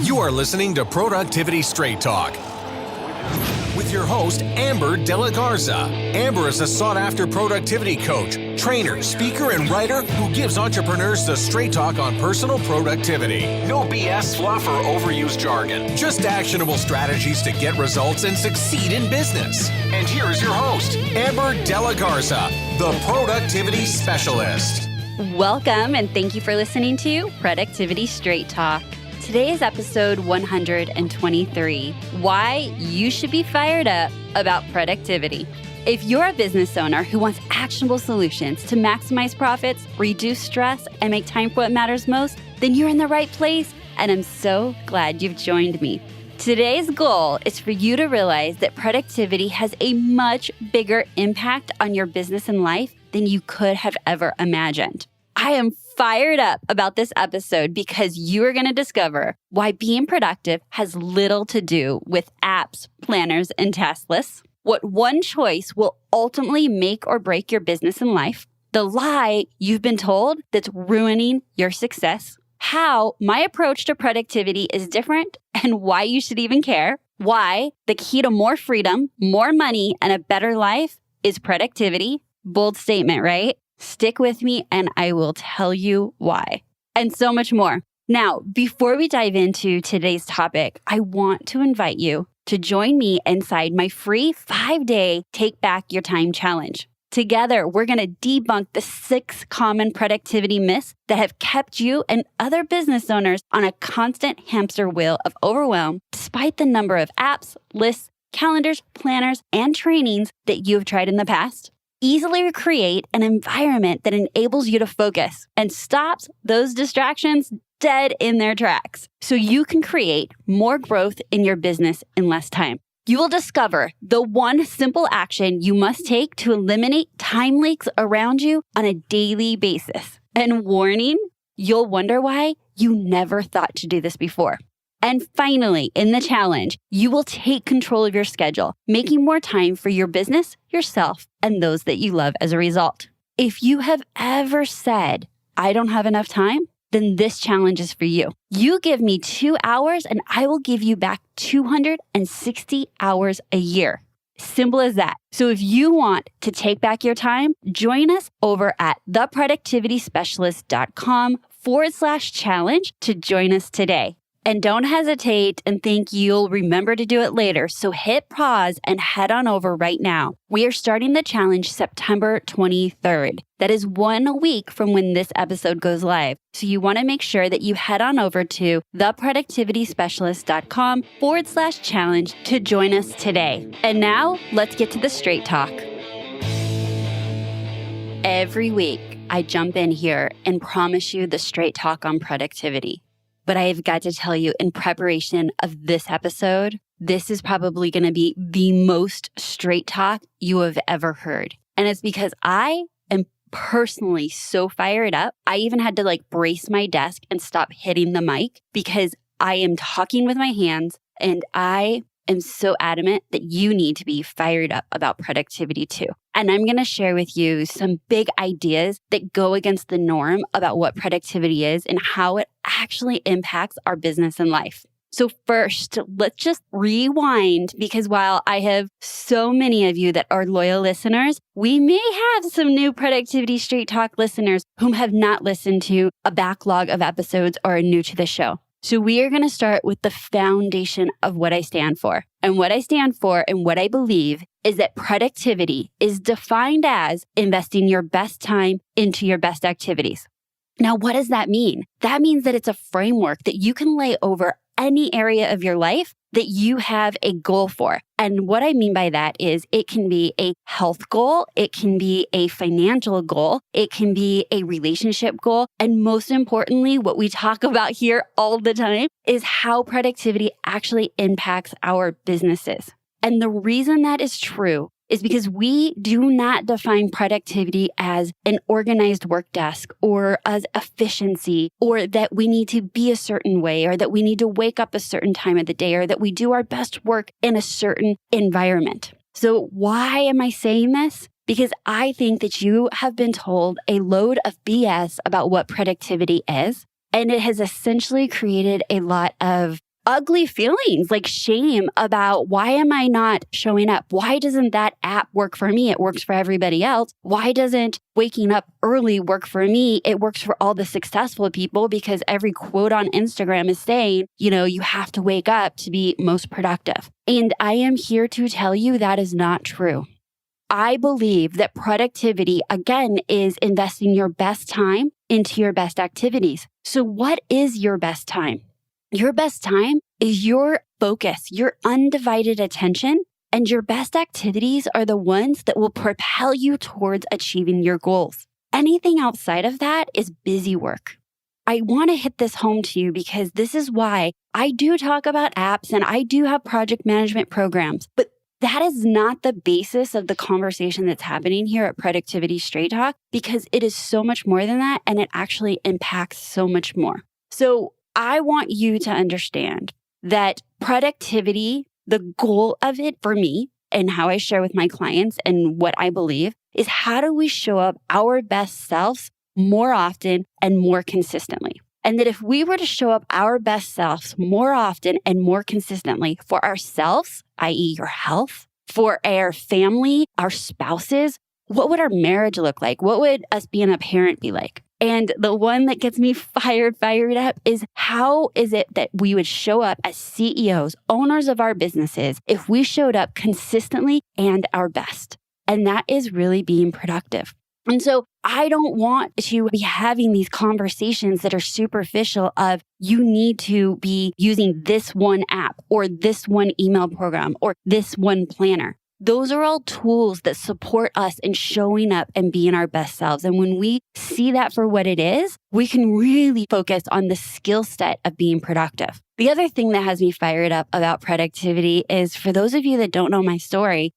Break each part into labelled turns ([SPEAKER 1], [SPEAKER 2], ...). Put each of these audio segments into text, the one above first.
[SPEAKER 1] You are listening to Productivity Straight Talk with your host, Amber De La Garza. Amber is a sought-after productivity coach, trainer, speaker, and writer who gives entrepreneurs the straight talk on personal productivity. No BS, fluff, or overused jargon. Just actionable strategies to get results and succeed in business. And here is your host, Amber De La Garza, the Productivity Specialist.
[SPEAKER 2] Welcome, and thank you for listening to Productivity Straight Talk. Today is episode 123, Why You Should Be Fired Up About Productivity. If you're a business owner who wants actionable solutions to maximize profits, reduce stress, and make time for what matters most, then you're in the right place, and I'm so glad you've joined me. Today's goal is for you to realize that productivity has a much bigger impact on your business and life than you could have ever imagined. I am fired up about this episode because you are going to discover why being productive has little to do with apps, planners, and task lists, what one choice will ultimately make or break your business and life, the lie you've been told that's ruining your success, how my approach to productivity is different and why you should even care, why the key to more freedom, more money, and a better life is productivity. Bold statement, right? Stick with me and I will tell you why. And so much more. Now, before we dive into today's topic, I want to invite you to join me inside my free 5-day Take Back Your Time challenge. Together, we're going to debunk the 6 common productivity myths that have kept you and other business owners on a constant hamster wheel of overwhelm, despite the number of apps, lists, calendars, planners, and trainings that you have tried in the past. Easily create an environment that enables you to focus and stops those distractions dead in their tracks so you can create more growth in your business in less time. You will discover the one simple action you must take to eliminate time leaks around you on a daily basis. And warning, you'll wonder why you never thought to do this before. And finally, in the challenge, you will take control of your schedule, making more time for your business, yourself, and those that you love as a result. If you have ever said, I don't have enough time, then this challenge is for you. You give me 2 hours and I will give you back 260 hours a year. Simple as that. So if you want to take back your time, join us over at theproductivityspecialist.com/challenge to join us today. And don't hesitate and think you'll remember to do it later. So hit pause and head on over right now. We are starting the challenge September 23rd. That is 1 week from when this episode goes live. So you want to make sure that you head on over to theproductivityspecialist.com/challenge to join us today. And now let's get to the straight talk. Every week, I jump in here and promise you the straight talk on productivity. But I have got to tell you, in preparation of this episode, this is probably going to be the most straight talk you have ever heard. And it's because I am personally so fired up. I even had to brace my desk and stop hitting the mic because I am talking with my hands and I am so adamant that you need to be fired up about productivity too. And I'm going to share with you some big ideas that go against the norm about what productivity is and how it actually impacts our business and life. So first, let's just rewind because while I have so many of you that are loyal listeners, we may have some new Productivity Straight Talk listeners whom have not listened to a backlog of episodes or are new to the show. So we are going to start with the foundation of what I stand for. And what I stand for and what I believe is that productivity is defined as investing your best time into your best activities. Now, what does that mean? That means that it's a framework that you can lay over any area of your life that you have a goal for. And what I mean by that is it can be a health goal, it can be a financial goal, it can be a relationship goal. And most importantly, what we talk about here all the time is how productivity actually impacts our businesses. And the reason that is true is because we do not define productivity as an organized work desk or as efficiency or that we need to be a certain way or that we need to wake up a certain time of the day or that we do our best work in a certain environment. So why am I saying this? Because I think that you have been told a load of BS about what productivity is. And it has essentially created a lot of ugly feelings like shame about why am I not showing up? Why doesn't that app work for me? It works for everybody else. Why doesn't waking up early work for me? It works for all the successful people because every quote on Instagram is saying, you have to wake up to be most productive. And I am here to tell you that is not true. I believe that productivity, again, is investing your best time into your best activities. So what is your best time? Your best time is your focus, your undivided attention, and your best activities are the ones that will propel you towards achieving your goals. Anything outside of that is busy work. I want to hit this home to you because this is why I do talk about apps and I do have project management programs, but that is not the basis of the conversation that's happening here at Productivity Straight Talk because it is so much more than that and it actually impacts so much more. So I want you to understand that productivity, the goal of it for me and how I share with my clients and what I believe is how do we show up our best selves more often and more consistently? And that if we were to show up our best selves more often and more consistently for ourselves, i.e. your health, for our family, our spouses, what would our marriage look like? What would us being a parent be like? And the one that gets me fired up is how is it that we would show up as CEOs, owners of our businesses, if we showed up consistently and our best? And that is really being productive. And so I don't want to be having these conversations that are superficial of you need to be using this one app or this one email program or this one planner. Those are all tools that support us in showing up and being our best selves. And when we see that for what it is, we can really focus on the skill set of being productive. The other thing that has me fired up about productivity is for those of you that don't know my story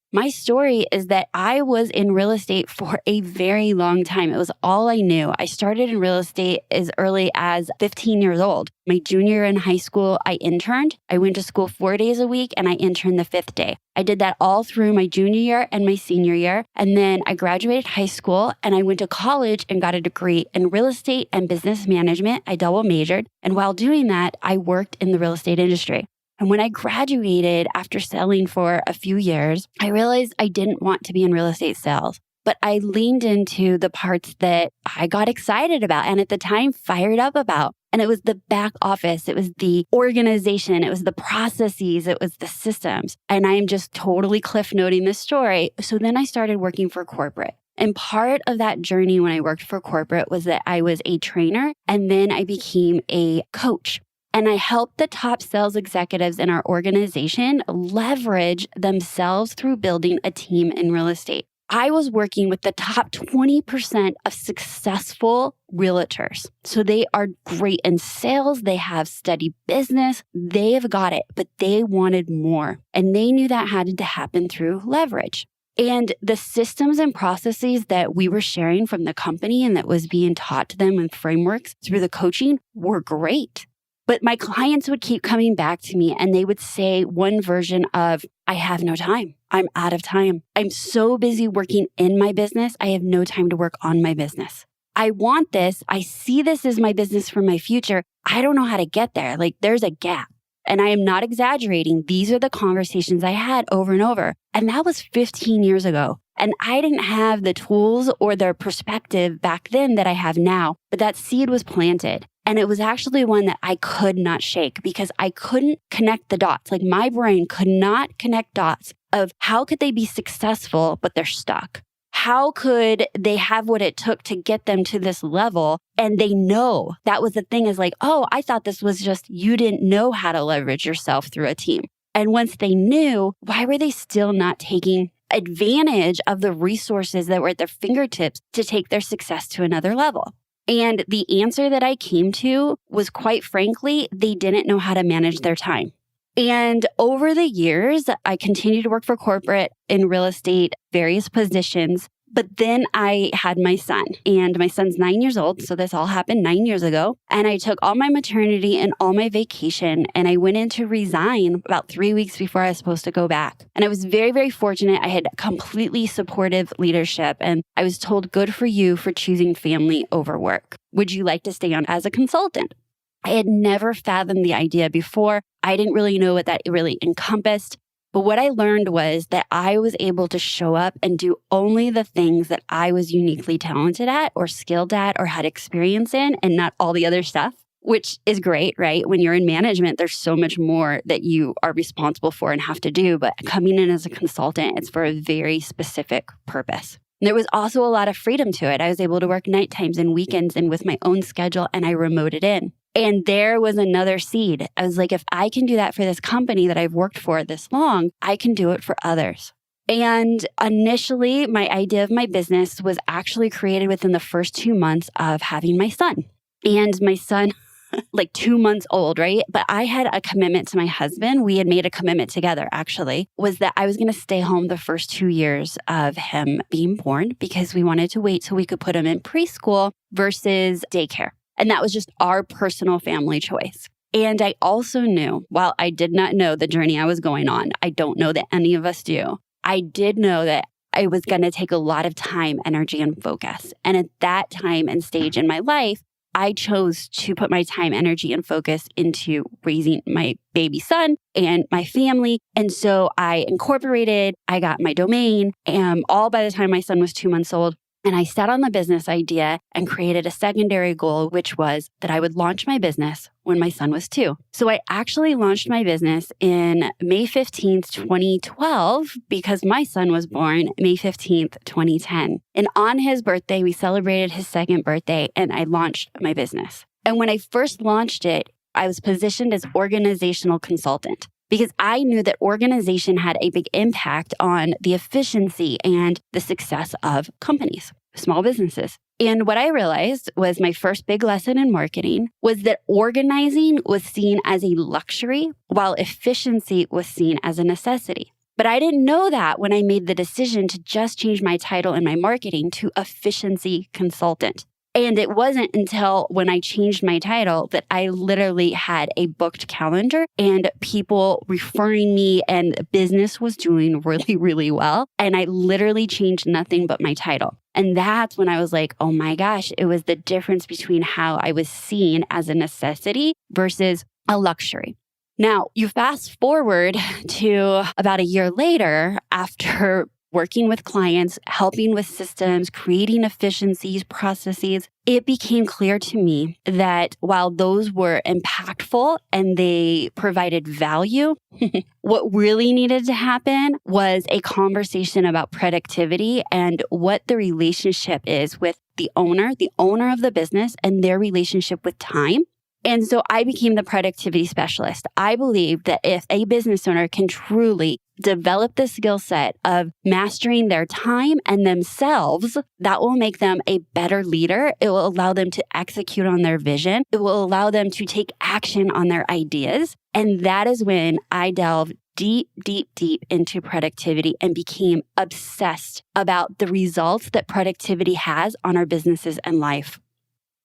[SPEAKER 2] is that I was in real estate for a very long time. It was all I knew. I started in real estate as early as 15 years old. My junior year in high school, I interned. I went to school 4 days a week and I interned the 5th day. I did that all through my junior year and my senior year. And then I graduated high school and I went to college and got a degree in real estate and business management. I double majored. And while doing that, I worked in the real estate industry. And when I graduated after selling for a few years, I realized I didn't want to be in real estate sales. But I leaned into the parts that I got excited about and at the time fired up about. And it was the back office. It was the organization. It was the processes. It was the systems. And I am just totally cliff noting this story. So then I started working for corporate. And part of that journey when I worked for corporate was that I was a trainer and then I became a coach. And I helped the top sales executives in our organization leverage themselves through building a team in real estate. I was working with the top 20% of successful realtors. So they are great in sales. They have steady business. They have got it, but they wanted more. And they knew that had to happen through leverage. And the systems and processes that we were sharing from the company and that was being taught to them with frameworks through the coaching were great. But my clients would keep coming back to me and they would say one version of, I have no time. I'm out of time. I'm so busy working in my business. I have no time to work on my business. I want this. I see this as my business for my future. I don't know how to get there. Like there's a gap. And I am not exaggerating. These are the conversations I had over and over. And that was 15 years ago. And I didn't have the tools or the perspective back then that I have now, but that seed was planted. And it was actually one that I could not shake because I couldn't connect the dots. Like my brain could not connect dots of how could they be successful, but they're stuck. How could they have what it took to get them to this level? And they know that was the thing is like, oh, I thought this was just you didn't know how to leverage yourself through a team. And once they knew, why were they still not taking advantage of the resources that were at their fingertips to take their success to another level? And the answer that I came to was quite frankly, they didn't know how to manage their time. And over the years, I continued to work for corporate in real estate, various positions. But then I had my son, and my son's 9 years old. So this all happened 9 years ago. And I took all my maternity and all my vacation, and I went in to resign about 3 weeks before I was supposed to go back. And I was very, very fortunate. I had completely supportive leadership, and I was told, good for you for choosing family over work. Would you like to stay on as a consultant? I had never fathomed the idea before. I didn't really know what that really encompassed. But what I learned was that I was able to show up and do only the things that I was uniquely talented at or skilled at or had experience in, and not all the other stuff, which is great, right? When you're in management, there's so much more that you are responsible for and have to do. But coming in as a consultant, it's for a very specific purpose. There was also a lot of freedom to it. I was able to work night times and weekends and with my own schedule, and I remoted in. And there was another seed. I was like, if I can do that for this company that I've worked for this long, I can do it for others. And initially, my idea of my business was actually created within the first 2 months of having my son. And my son, like 2 months old, right? But I had a commitment to my husband. We had made a commitment together, actually, was that I was going to stay home the first 2 years of him being born because we wanted to wait till we could put him in preschool versus daycare. And that was just our personal family choice. And I also knew, while I did not know the journey I was going on, I don't know that any of us do, I did know that it was going to take a lot of time, energy, and focus. And at that time and stage in my life, I chose to put my time, energy, and focus into raising my baby son and my family. And so I incorporated, I got my domain, and all by the time my son was 2 months old. And I sat on the business idea and created a secondary goal, which was that I would launch my business when my son was 2. So I actually launched my business in May 15th, 2012, because my son was born May 15th, 2010. And on his birthday, we celebrated his second birthday, and I launched my business. And when I first launched it, I was positioned as organizational consultant, because I knew that organization had a big impact on the efficiency and the success of companies, small businesses. And what I realized was my first big lesson in marketing was that organizing was seen as a luxury while efficiency was seen as a necessity. But I didn't know that when I made the decision to just change my title in my marketing to efficiency consultant. And it wasn't until when I changed my title that I literally had a booked calendar and people referring me, and business was doing really, really well. And I literally changed nothing but my title. And that's when I was like, oh my gosh, it was the difference between how I was seen as a necessity versus a luxury. Now, you fast forward to about a year later, after working with clients, helping with systems, creating efficiencies, processes, it became clear to me that while those were impactful and they provided value, what really needed to happen was a conversation about productivity and what the relationship is with the owner of the business, and their relationship with time. And so I became the productivity specialist. I believe that if a business owner can truly develop the skill set of mastering their time and themselves, that will make them a better leader. It will allow them to execute on their vision. It will allow them to take action on their ideas. And that is when I delved deep, deep, deep into productivity and became obsessed about the results that productivity has on our businesses and life.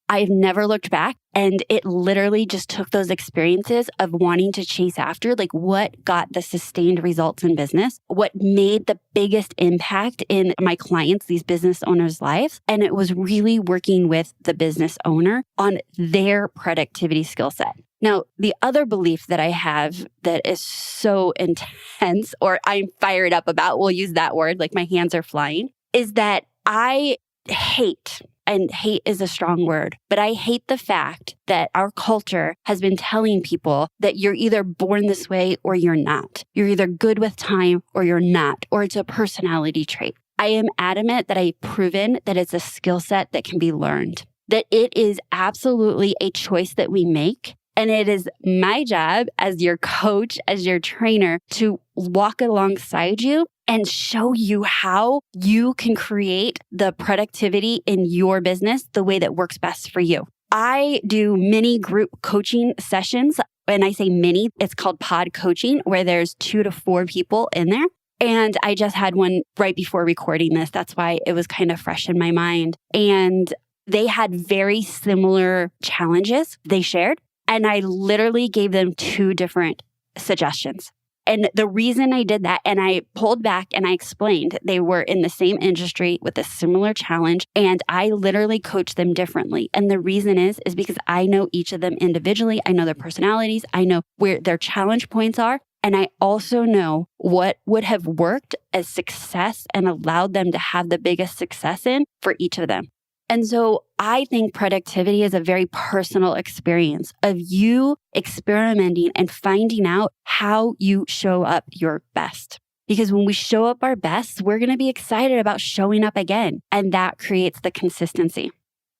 [SPEAKER 2] I've never looked back, and it literally just took those experiences of wanting to chase after, like what got the sustained results in business, what made the biggest impact in my clients, these business owners' lives. And it was really working with the business owner on their productivity skill set. Now, the other belief that I have that is so intense, or I'm fired up about, we'll use that word, like my hands are flying, is that I hate, and hate is a strong word, but I hate the fact that our culture has been telling people that you're either born this way or you're not. You're either good with time or you're not, or it's a personality trait. I am adamant that I've proven that it's a skill set that can be learned, that it is absolutely a choice that we make. And it is my job as your coach, as your trainer, to walk alongside you and show you how you can create the productivity in your business the way that works best for you. I do mini group coaching sessions. When I say mini, it's called pod coaching, where there's 2 to 4 people in there. And I just had one right before recording this. That's why it was kind of fresh in my mind. And they had very similar challenges they shared. And I literally gave them 2 different suggestions. And the reason I did that, and I pulled back and I explained, they were in the same industry with a similar challenge, and I literally coached them differently. And the reason is because I know each of them individually. I know their personalities. I know where their challenge points are. And I also know what would have worked as success and allowed them to have the biggest success in for each of them. And so I think productivity is a very personal experience of you experimenting and finding out how you show up your best. Because when we show up our best, we're going to be excited about showing up again. And that creates the consistency.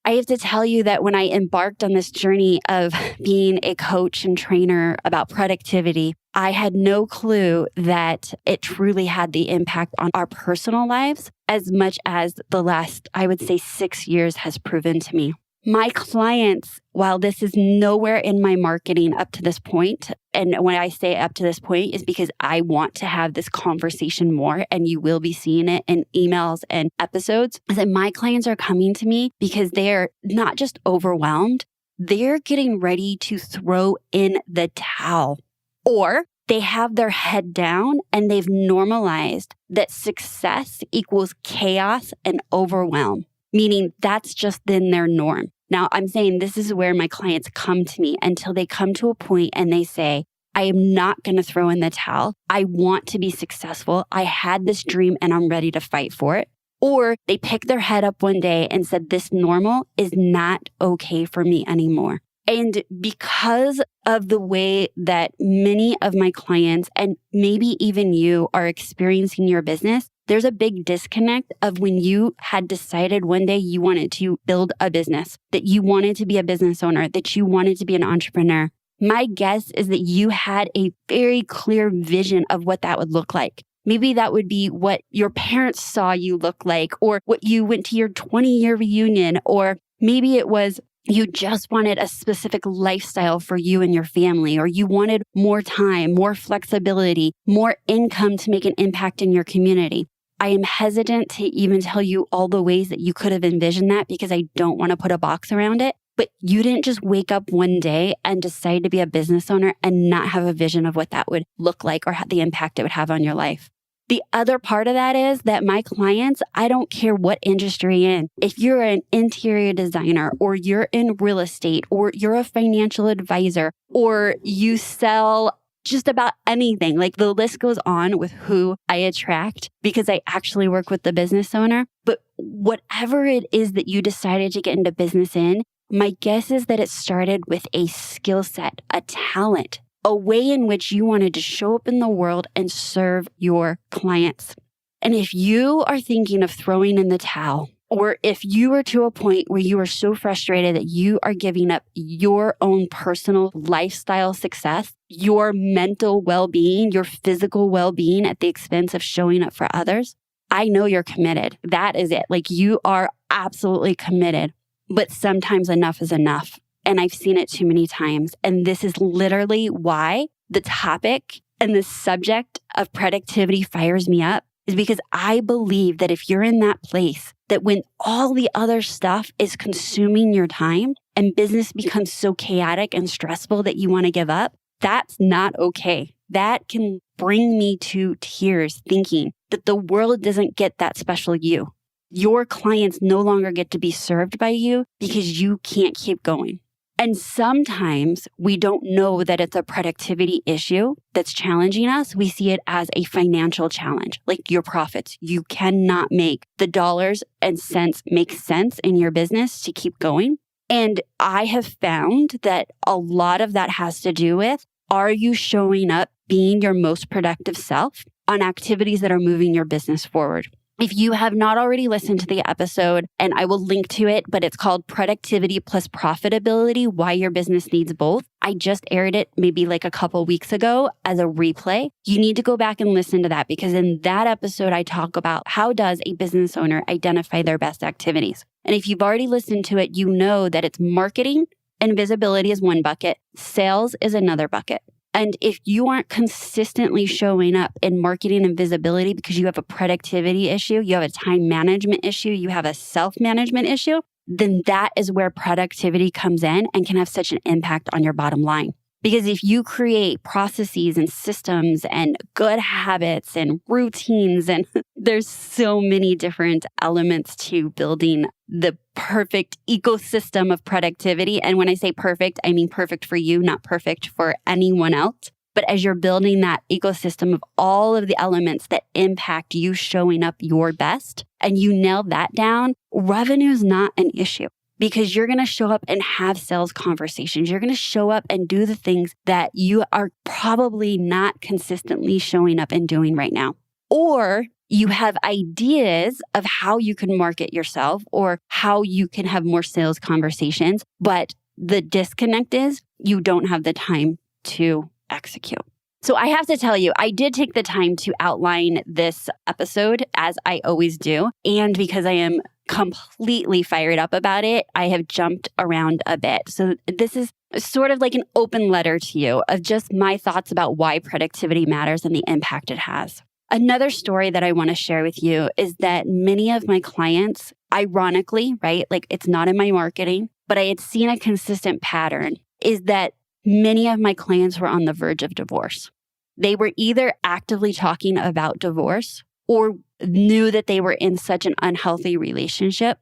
[SPEAKER 2] I have to tell you that when I embarked on this journey of being a coach and trainer about productivity, I had no clue that it truly had the impact on our personal lives as much as the last, I would say, 6 years has proven to me. My clients, while this is nowhere in my marketing up to this point, and when I say up to this point is because I want to have this conversation more, and you will be seeing it in emails and episodes, is that my clients are coming to me because they're not just overwhelmed, they're getting ready to throw in the towel. Or they have their head down and they've normalized that success equals chaos and overwhelm, meaning that's just then their norm. Now, I'm saying this is where my clients come to me until they come to a point and they say, I am not going to throw in the towel. I want to be successful. I had this dream and I'm ready to fight for it. Or they pick their head up one day and said, this normal is not okay for me anymore. And because of the way that many of my clients and maybe even you are experiencing your business, there's a big disconnect of when you had decided one day you wanted to build a business, that you wanted to be a business owner, that you wanted to be an entrepreneur. My guess is that you had a very clear vision of what that would look like. Maybe that would be what your parents saw you look like, or what you went to your 20-year reunion, or maybe it was you just wanted a specific lifestyle for you and your family, or you wanted more time, more flexibility, more income to make an impact in your community. I am hesitant to even tell you all the ways that you could have envisioned that because I don't want to put a box around it. But you didn't just wake up one day and decide to be a business owner and not have a vision of what that would look like or the impact it would have on your life. The other part of that is that my clients, I don't care what industry you're in. If you're an interior designer, or you're in real estate, or you're a financial advisor, or you sell just about anything, like the list goes on with who I attract because I actually work with the business owner. But whatever it is that you decided to get into business in, my guess is that it started with a skill set, a talent, a way in which you wanted to show up in the world and serve your clients. And if you are thinking of throwing in the towel, or if you are to a point where you are so frustrated that you are giving up your own personal lifestyle success, your mental well-being, your physical well-being at the expense of showing up for others, I know you're committed. That is it. Like, you are absolutely committed. But sometimes enough is enough. And I've seen it too many times. And this is literally why the topic and the subject of productivity fires me up, is because I believe that if you're in that place, that when all the other stuff is consuming your time and business becomes so chaotic and stressful that you want to give up, that's not okay. That can bring me to tears thinking that the world doesn't get that special you. Your clients no longer get to be served by you because you can't keep going. And sometimes we don't know that it's a productivity issue that's challenging us. We see it as a financial challenge, like your profits. You cannot make the dollars and cents make sense in your business to keep going. And I have found that a lot of that has to do with, are you showing up being your most productive self on activities that are moving your business forward? If you have not already listened to the episode, and I will link to it, but it's called Productivity plus Profitability, Why Your Business Needs Both. I just aired it maybe like a couple weeks ago as a replay. You need to go back and listen to that, because in that episode, I talk about how does a business owner identify their best activities. And if you've already listened to it, you know that it's marketing and visibility is one bucket. Sales is another bucket. And if you aren't consistently showing up in marketing and visibility because you have a productivity issue, you have a time management issue, you have a self-management issue, then that is where productivity comes in and can have such an impact on your bottom line. Because if you create processes and systems and good habits and routines, and there's so many different elements to building the perfect ecosystem of productivity. And when I say perfect, I mean perfect for you, not perfect for anyone else. But as you're building that ecosystem of all of the elements that impact you showing up your best, and you nail that down, revenue is not an issue. Because you're going to show up and have sales conversations. You're going to show up and do the things that you are probably not consistently showing up and doing right now. Or you have ideas of how you can market yourself or how you can have more sales conversations. But the disconnect is you don't have the time to execute. So I have to tell you, I did take the time to outline this episode as I always do. And because I am completely fired up about it, I have jumped around a bit. So this is sort of like an open letter to you of just my thoughts about why productivity matters and the impact it has. Another story that I want to share with you is that many of my clients, ironically, right, like it's not in my marketing, but I had seen a consistent pattern, is that many of my clients were on the verge of divorce. They were either actively talking about divorce or knew that they were in such an unhealthy relationship.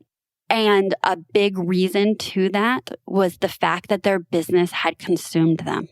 [SPEAKER 2] And a big reason to that was the fact that their business had consumed them.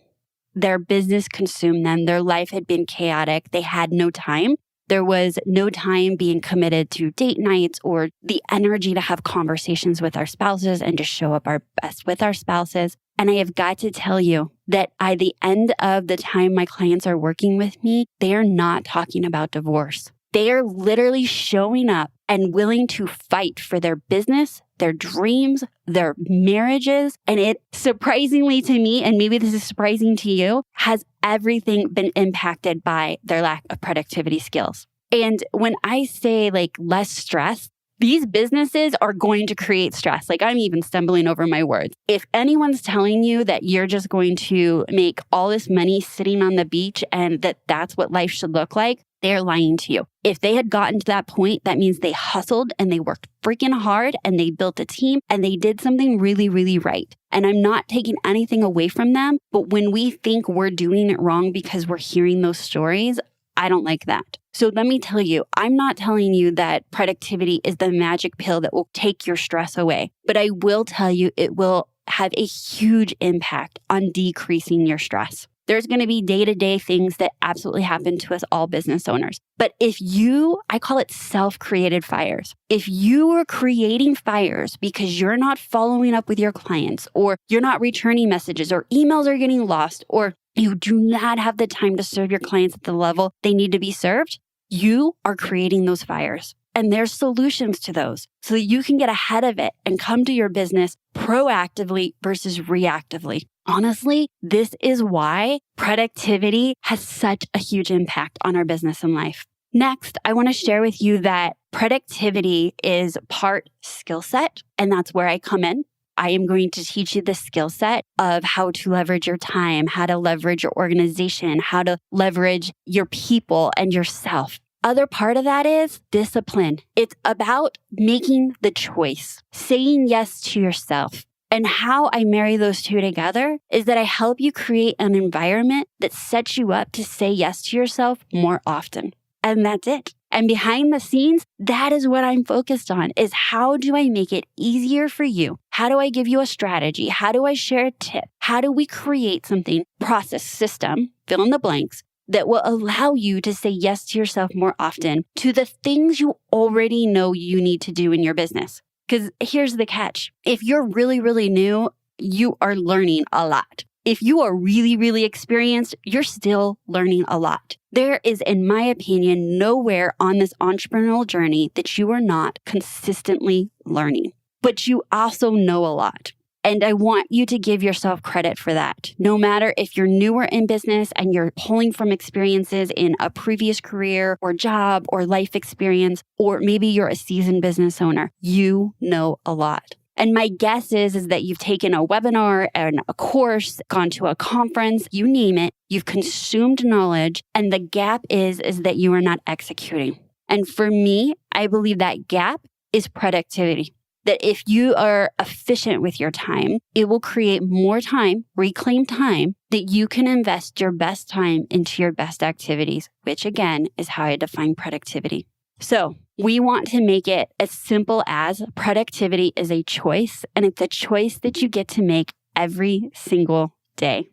[SPEAKER 2] Their business consumed them. Their life had been chaotic. They had no time. There was no time being committed to date nights or the energy to have conversations with our spouses and to show up our best with our spouses. And I have got to tell you that at the end of the time my clients are working with me, they are not talking about divorce. They are literally showing up and willing to fight for their business, their dreams, their marriages. And it surprisingly to me, and maybe this is surprising to you, has everything been impacted by their lack of productivity skills. And when I say like less stress, these businesses are going to create stress. Like I'm even stumbling over my words. If anyone's telling you that you're just going to make all this money sitting on the beach and that that's what life should look like, they're lying to you. If they had gotten to that point, that means they hustled and they worked freaking hard and they built a team and they did something really, really right. And I'm not taking anything away from them. But when we think we're doing it wrong because we're hearing those stories, I don't like that. So let me tell you, I'm not telling you that productivity is the magic pill that will take your stress away. But I will tell you it will have a huge impact on decreasing your stress. There's going to be day-to-day things that absolutely happen to us all business owners. But if you, I call it self-created fires. If you are creating fires because you're not following up with your clients or you're not returning messages or emails are getting lost or you do not have the time to serve your clients at the level they need to be served, you are creating those fires. And there's solutions to those so that you can get ahead of it and come to your business proactively versus reactively. Honestly, this is why productivity has such a huge impact on our business and life. Next, I want to share with you that productivity is part skill set, and that's where I come in. I am going to teach you the skill set of how to leverage your time, how to leverage your organization, how to leverage your people and yourself. Other part of that is discipline. It's about making the choice, saying yes to yourself. And how I marry those two together is that I help you create an environment that sets you up to say yes to yourself more often. And that's it. And behind the scenes, that is what I'm focused on, is how do I make it easier for you? How do I give you a strategy? How do I share a tip? How do we create something, process, system, fill in the blanks, that will allow you to say yes to yourself more often to the things you already know you need to do in your business? Because here's the catch. If you're really, really new, you are learning a lot. If you are really, really experienced, you're still learning a lot. There is, in my opinion, nowhere on this entrepreneurial journey that you are not consistently learning. But you also know a lot. And I want you to give yourself credit for that. No matter if you're newer in business and you're pulling from experiences in a previous career or job or life experience, or maybe you're a seasoned business owner, you know a lot. And my guess is that you've taken a webinar and a course, gone to a conference, you name it, you've consumed knowledge, and the gap is that you are not executing. And for me, I believe that gap is productivity. that if you are efficient with your time, it will create more time, reclaimed time, that you can invest your best time into your best activities, which again is how I define productivity. So we want to make it as simple as productivity is a choice, and it's a choice that you get to make every single day.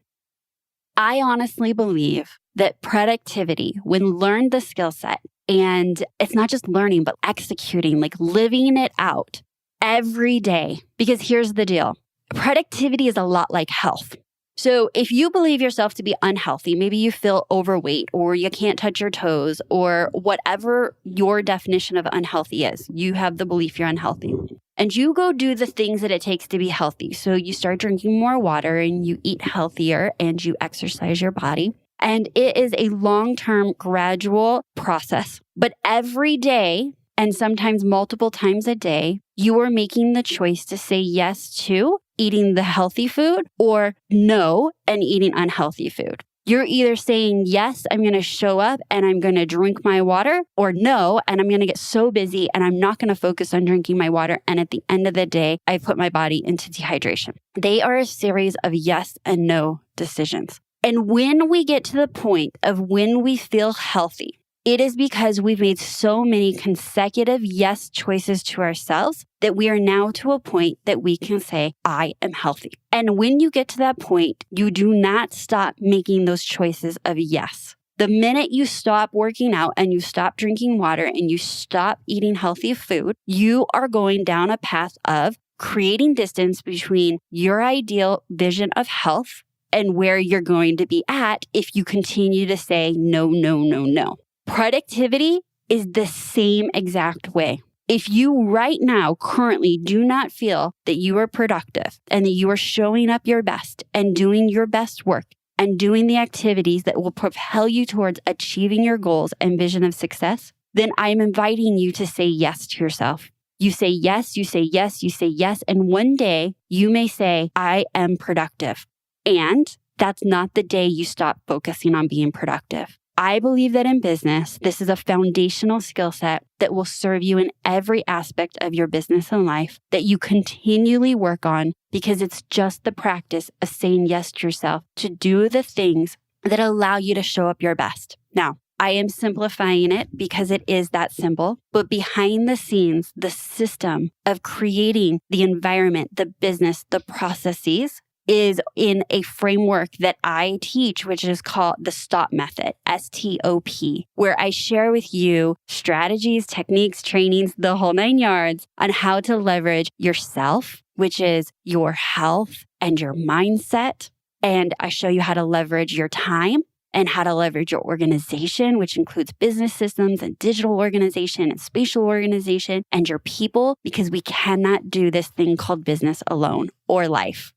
[SPEAKER 2] I honestly believe that productivity, when learned the skill set, and it's not just learning, but executing, like living it out every day. Because here's the deal. Productivity is a lot like health. So if you believe yourself to be unhealthy, maybe you feel overweight or you can't touch your toes or whatever your definition of unhealthy is, you have the belief you're unhealthy. And you go do the things that it takes to be healthy. So you start drinking more water and you eat healthier and you exercise your body. And it is a long-term, gradual process. But every day, and sometimes multiple times a day, you are making the choice to say yes to eating the healthy food or no and eating unhealthy food. You're either saying, yes, I'm going to show up and I'm going to drink my water, or no, and I'm going to get so busy and I'm not going to focus on drinking my water. And at the end of the day, I put my body into dehydration. They are a series of yes and no decisions. And when we get to the point of when we feel healthy, it is because we've made so many consecutive yes choices to ourselves that we are now to a point that we can say, I am healthy. And when you get to that point, you do not stop making those choices of yes. The minute you stop working out and you stop drinking water and you stop eating healthy food, you are going down a path of creating distance between your ideal vision of health and where you're going to be at if you continue to say no, no, no, no. Productivity is the same exact way. If you right now currently do not feel that you are productive and that you are showing up your best and doing your best work and doing the activities that will propel you towards achieving your goals and vision of success, then I'm inviting you to say yes to yourself. You say yes, you say yes, you say yes, and one day you may say, I am productive. And that's not the day you stop focusing on being productive. I believe that in business, this is a foundational skill set that will serve you in every aspect of your business and life that you continually work on, because it's just the practice of saying yes to yourself to do the things that allow you to show up your best. Now, I am simplifying it because it is that simple, but behind the scenes, the system of creating the environment, the business, the processes is in a framework that I teach, which is called the STOP method, STOP, where I share with you strategies, techniques, trainings, the whole 9 yards on how to leverage yourself, which is your health and your mindset. And I show you how to leverage your time and how to leverage your organization, which includes business systems and digital organization and spatial organization and your people, because we cannot do this thing called business alone or life.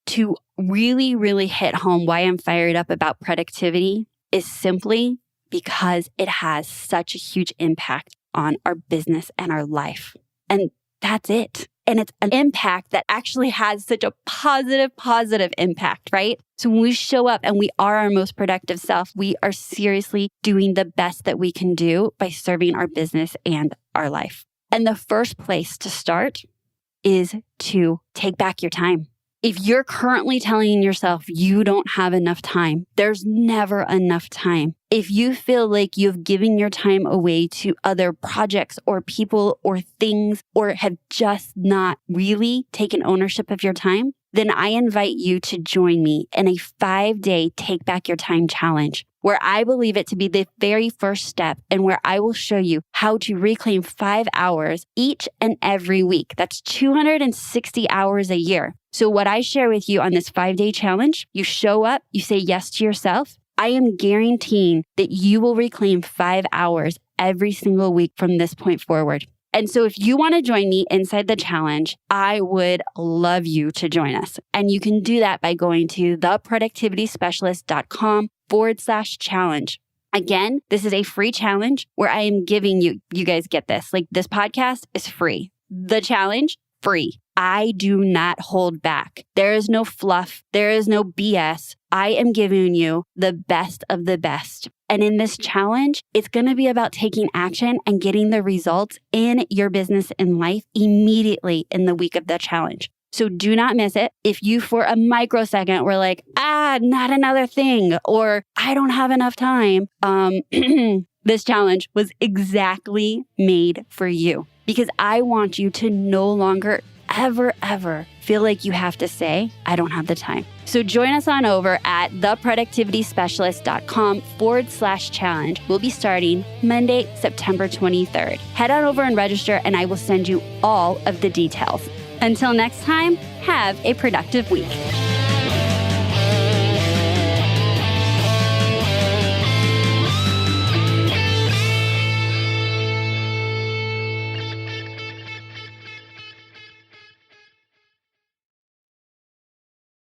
[SPEAKER 2] To really, really hit home why I'm fired up about productivity is simply because it has such a huge impact on our business and our life. And that's it. And it's an impact that actually has such a positive impact, right? So when we show up and we are our most productive self, we are seriously doing the best that we can do by serving our business and our life. And the first place to start is to take back your time. If you're currently telling yourself you don't have enough time, there's never enough time. If you feel like you've given your time away to other projects or people or things, or have just not really taken ownership of your time, then I invite you to join me in a 5-day Take Back Your Time challenge, where I believe it to be the very first step and where I will show you how to reclaim 5 hours each and every week. That's 260 hours a year. So what I share with you on this 5-day challenge, you show up, you say yes to yourself. I am guaranteeing that you will reclaim 5 hours every single week from this point forward. And so if you want to join me inside the challenge, I would love you to join us. And you can do that by going to theproductivityspecialist.com/challenge. Again, this is a free challenge where I am giving you guys get this, like this podcast is free. The challenge, free. I do not hold back. There is no fluff. There is no BS. I am giving you the best of the best. And in this challenge, it's going to be about taking action and getting the results in your business and life immediately in the week of the challenge. So do not miss it. If you for a microsecond were like, not another thing, or I don't have enough time, this challenge was exactly made for you, because I want you to no longer ever feel like you have to say, I don't have the time. So join us on over at theproductivityspecialist.com/challenge. We'll be starting Monday, September 23rd. Head on over and register, and I will send you all of the details. Until next time, have a productive week.